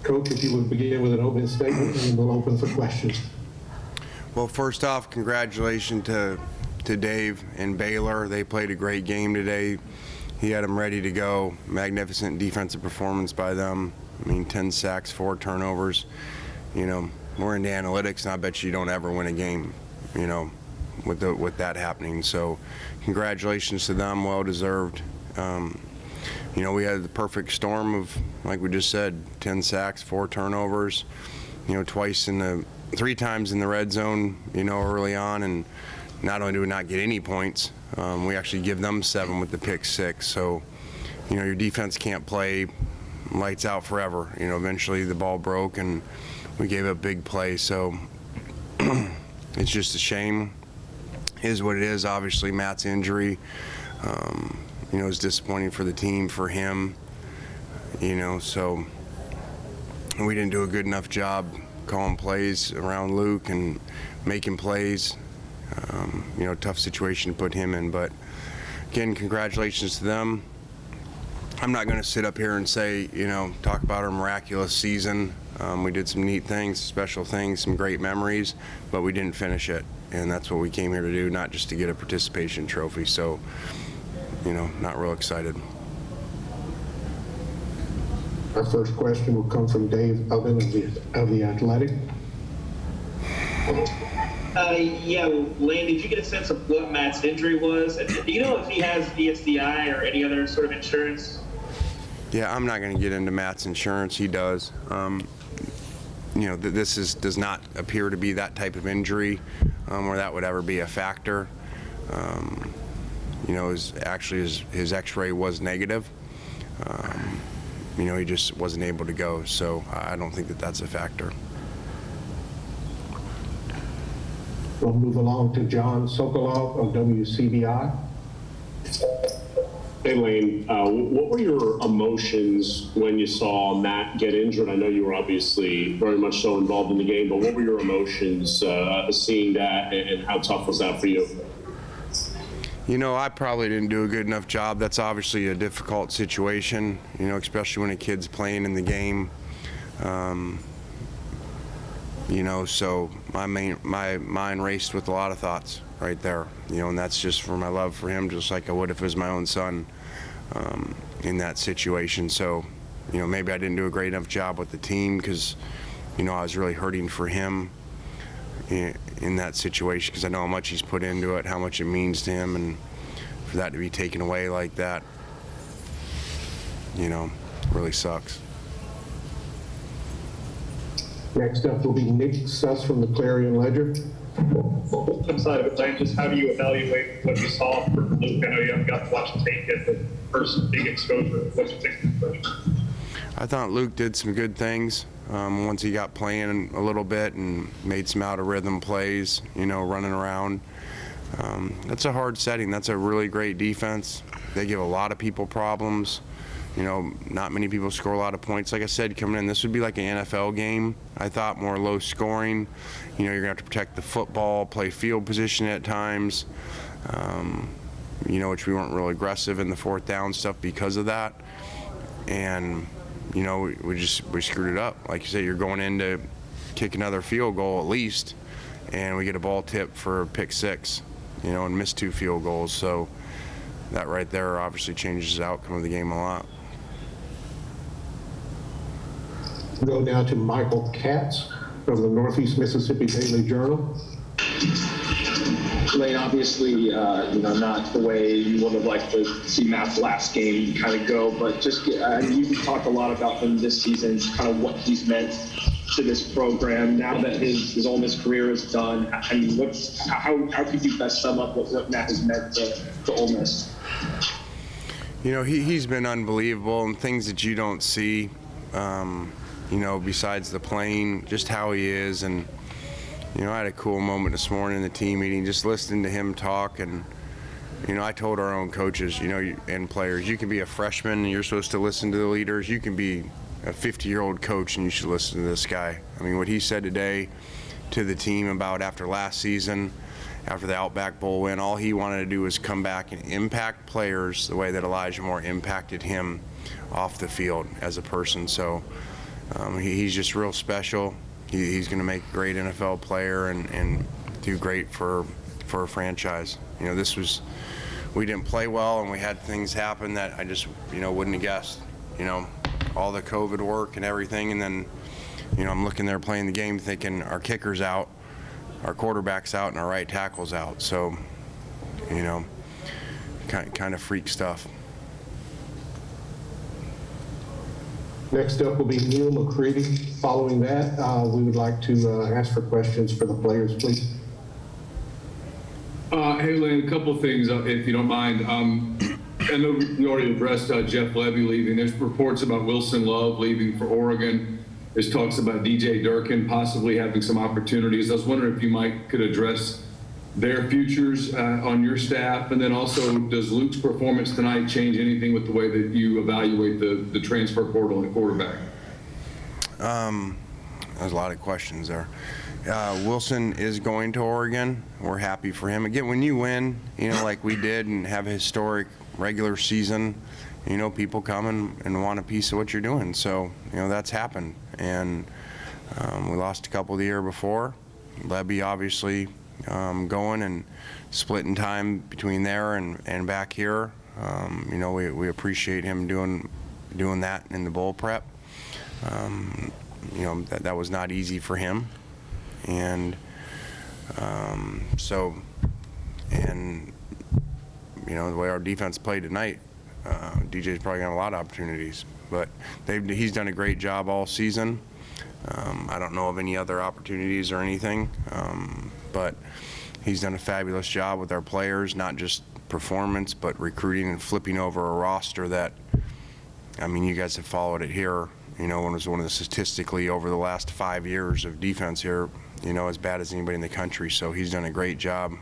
Coach, if you would begin with an opening statement, and we'll open for questions. Well, first off, congratulations to Dave and Baylor. They played a great game today. He had them ready to go. Magnificent defensive performance by them. I mean, 10 sacks, 4 turnovers. You know, we're into analytics, and I bet you don't ever win a game, you know, with that happening. So congratulations to them, well deserved. You know, we had the perfect storm of, like we just said, 10 sacks, 4 turnovers, you know, 3 times in the red zone, you know, early on, and not only do we not get any points, we actually give them 7 with the pick 6. So, you know, your defense can't play lights out forever. You know, eventually the ball broke and we gave up big plays. So it's just a shame. It is what it is. Obviously, Matt's injury, you know, is disappointing for the team, for him, you know, so we didn't do a good enough job calling plays around Luke and making plays. You know, tough situation to put him in, but again, congratulations to them. I'm not going to sit up here and say, you know, talk about our miraculous season. We did some neat things, special things, some great memories, but we didn't finish it, and that's what we came here to do, not just to get a participation trophy. So, you know, not real excited. Our first question will come from Dave Ubben of the Athletic. Yeah, Lane, did you get a sense of what Matt's injury was? And do you know if he has ESDI or any other sort of insurance? Yeah, I'm not going to get into Matt's insurance. He does. You know, this does not appear to be that type of injury where that would ever be a factor. You know, his X-ray was negative. You know, he just wasn't able to go, so I don't think that that's a factor. We'll move along to John Sokolov of WCBI. Hey, Lane, what were your emotions when you saw Matt get injured? I know you were obviously very much so involved in the game, but what were your emotions seeing that, and how tough was that for you? You know, I probably didn't do a good enough job. That's obviously a difficult situation, you know, especially when a kid's playing in the game. You know, so my mind raced with a lot of thoughts right there, you know, and that's just for my love for him, just like I would if it was my own son in that situation. So, you know, maybe I didn't do a great enough job with the team because, you know, I was really hurting for him in that situation because I know how much he's put into it, how much it means to him, and for that to be taken away like that, you know, really sucks. Next up will be Nick Suss from the Clarion Ledger. Flip side of it, Lane, just how do you evaluate what you saw from Luke? I know you haven't got to watch the tape yet, but first big exposure. What you think of the impression? I thought Luke did some good things once he got playing a little bit and made some out of rhythm plays, you know, running around. That's a hard setting. That's a really great defense. They give a lot of people problems. You know, not many people score a lot of points. Like I said, coming in, this would be like an NFL game. I thought more low scoring. You know, you're going to have to protect the football, play field position at times, you know, which we weren't real aggressive in the 4th down stuff because of that. And, you know, we screwed it up. Like you said, you're going in to kick another field goal at least, and we get a ball tip for a pick 6, you know, and miss 2 field goals. So that right there obviously changes the outcome of the game a lot. Go now to Michael Katz of the Northeast Mississippi Daily Journal. Lane, obviously, you know, not the way you would have liked to see Matt's last game kind of go, but just you've talked a lot about him this season, kind of what he's meant to this program now that his Ole Miss career is done. I mean, how could you best sum up what Matt has meant to Ole Miss? You know, he's been unbelievable, and things that you don't see. You know, besides the playing, just how he is. And, you know, I had a cool moment this morning in the team meeting, just listening to him talk. And, you know, I told our own coaches, you know, and players, you can be a freshman and you're supposed to listen to the leaders. You can be a 50-year-old coach and you should listen to this guy. I mean, what he said today to the team about after last season, after the Outback Bowl win, all he wanted to do was come back and impact players the way that Elijah Moore impacted him off the field as a person. So, He's just real special. He's going to make a great NFL player and do great for a franchise. You know, we didn't play well, and we had things happen that I just, wouldn't have guessed. You know, all the COVID work and everything, and then, I'm looking there playing the game thinking our kicker's out, our quarterback's out, and our right tackle's out. So, kind of freak stuff. Next up will be Neil McCready. Following that, we would like to ask for questions for the players, please. Hey, Lane, a couple of things, if you don't mind. I know you already addressed Jeff Levy leaving. There's reports about Wilson Love leaving for Oregon. There's talks about DJ Durkin possibly having some opportunities. I was wondering if you could address their futures on your staff, and then also, does Luke's performance tonight change anything with the way that you evaluate the transfer portal and quarterback? There's a lot of questions there. Wilson is going to Oregon. We're happy for him. Again, when you win, like we did, and have a historic regular season, people come and want a piece of what you're doing. So, that's happened. And we lost a couple the year before. Levy obviously going and splitting time between there and back here. We appreciate him doing that in the bowl prep. That was not easy for him. And the way our defense played tonight, DJ's probably got a lot of opportunities. But he's done a great job all season. I don't know of any other opportunities or anything, but he's done a fabulous job with our players, not just performance, but recruiting and flipping over a roster that, you guys have followed it here. When it was one of the statistically over the last 5 years of defense here, as bad as anybody in the country. So he's done a great job,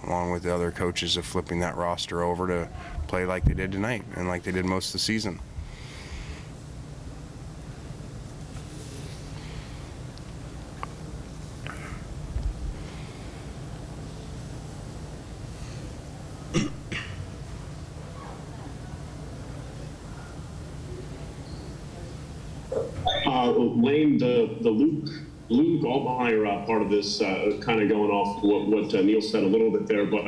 along with the other coaches, of flipping that roster over to play like they did tonight and like they did most of the season. Lane, the Luke Altmaier part of this, kind of going off what Neil said a little bit there, but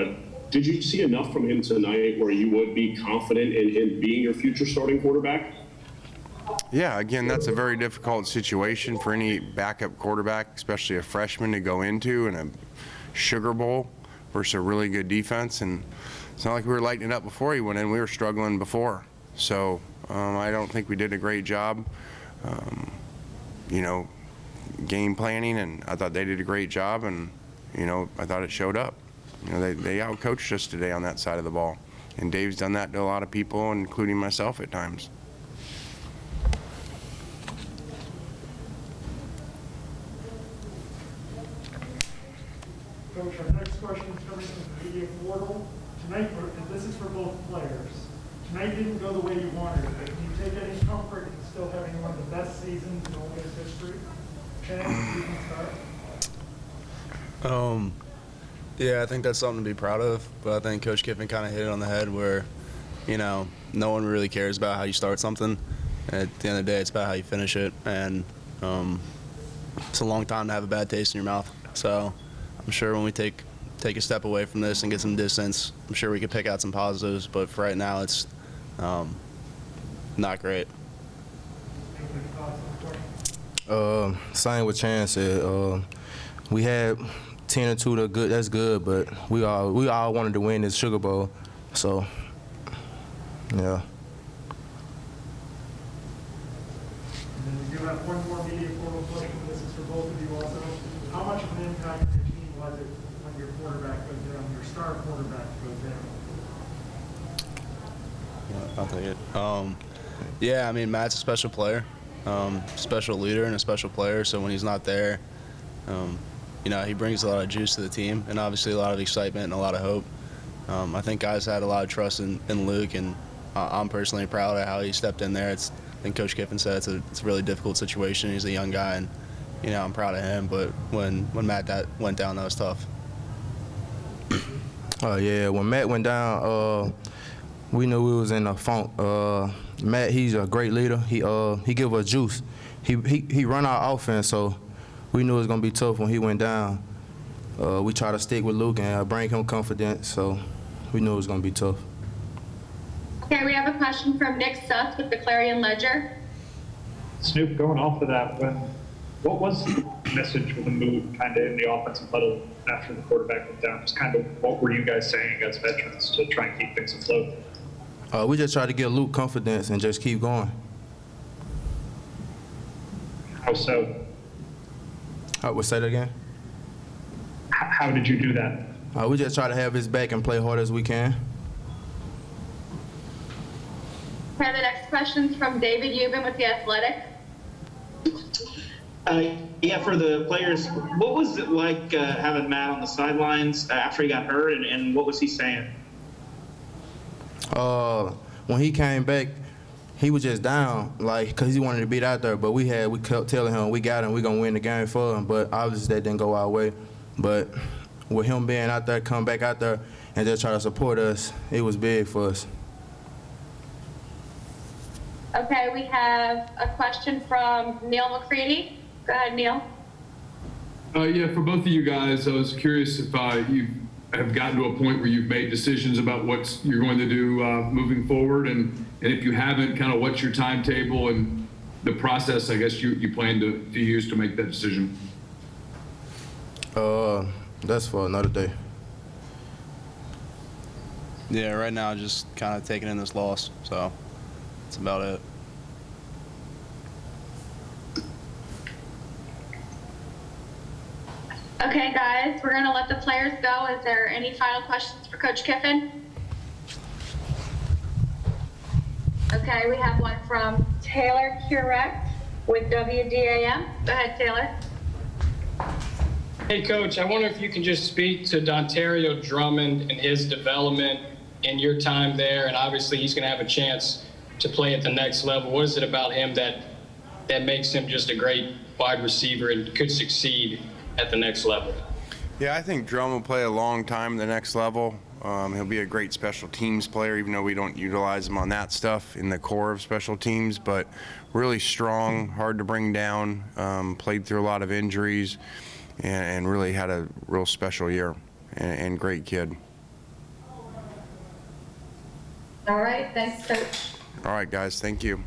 did you see enough from him tonight where you would be confident in him being your future starting quarterback? Yeah, again, that's a very difficult situation for any backup quarterback, especially a freshman, to go into in a Sugar Bowl versus a really good defense. And it's not like we were lighting it up before he went in. We were struggling before. So I don't think we did a great job, game planning, and I thought they did a great job, and, I thought it showed up. They outcoached us today on that side of the ball. And Dave's done that to a lot of people, including myself at times. Coach, our next question is coming from the media portal. Tonight, and this is for both players. Tonight didn't go the way you wanted it, but can you take any comfort in still having one of the best seasons in Ole Miss history? Chance, you can start. Yeah, I think that's something to be proud of, but I think Coach Kiffin kind of hit it on the head where, no one really cares about how you start something. At the end of the day, it's about how you finish it, and it's a long time to have a bad taste in your mouth. So I'm sure when we take a step away from this and get some distance, I'm sure we could pick out some positives, but for right now, it's not great. Same with Chance said. We had 10-2 to good. That's good, but we all wanted to win this Sugar Bowl, so yeah. And then we do have one more media portal question. This is for both of you also. How much of an impact on your team was it when your quarterback goes down, your star quarterback goes down? I'll take it. Yeah, Matt's a special player, special leader and a special player. So when he's not there, he brings a lot of juice to the team and obviously a lot of excitement and a lot of hope. I think guys had a lot of trust in Luke, and I'm personally proud of how he stepped in there. I think Coach Kiffin said it's a really difficult situation. He's a young guy, and I'm proud of him. But when Matt went down, that was tough. Yeah, when Matt went down, we knew we was in a funk. Matt, he's a great leader. He give us juice. he run our offense, so we knew it was gonna be tough when he went down. We tried to stick with Luke and bring him confidence, so we knew it was gonna be tough. Okay, we have a question from Nick Suss with the Clarion Ledger. Snoop, going off of that, what was the message or the mood kind of in the offensive huddle after the quarterback went down? Just kind of what were you guys saying as veterans to try and keep things afloat? We just tried to give Luke confidence and just keep going. How so? We'll say that again. How did you do that? We just try to have his back and play hard as we can. Okay, the next question's from David Ubin with The Athletic. Yeah, for the players, what was it like having Matt on the sidelines after he got hurt, and what was he saying? When he came back, he was just down, like, because he wanted to beat out there. But we kept telling him, we got him, we're going to win the game for him. But obviously that didn't go our way. But with him being out there, come back out there, and just try to support us, it was big for us. Okay, we have a question from Neil McCready. Go ahead, Neil. Yeah, for both of you guys, I was curious if you have gotten to a point where you've made decisions about what you're going to do moving forward, and if you haven't, kind of what's your timetable and the process, I guess, you plan to use to make that decision? That's for another day. Yeah, right now just kind of taking in this loss, so that's about it. Okay, guys, we're going to let the players go. Is there any final questions for Coach Kiffin? Okay, we have one from Taylor Curect with WDAM. Go ahead, Taylor. Hey, Coach, I wonder if you can just speak to Dontario Drummond and his development in your time there, and obviously he's going to have a chance to play at the next level. What is it about him that makes him just a great wide receiver and could succeed at the next level? Yeah, I think Drum will play a long time at the next level. He'll be a great special teams player, even though we don't utilize him on that stuff in the core of special teams, but really strong, hard to bring down, played through a lot of injuries, and really had a real special year, and great kid. All right, thanks, Coach. All right, guys, thank you.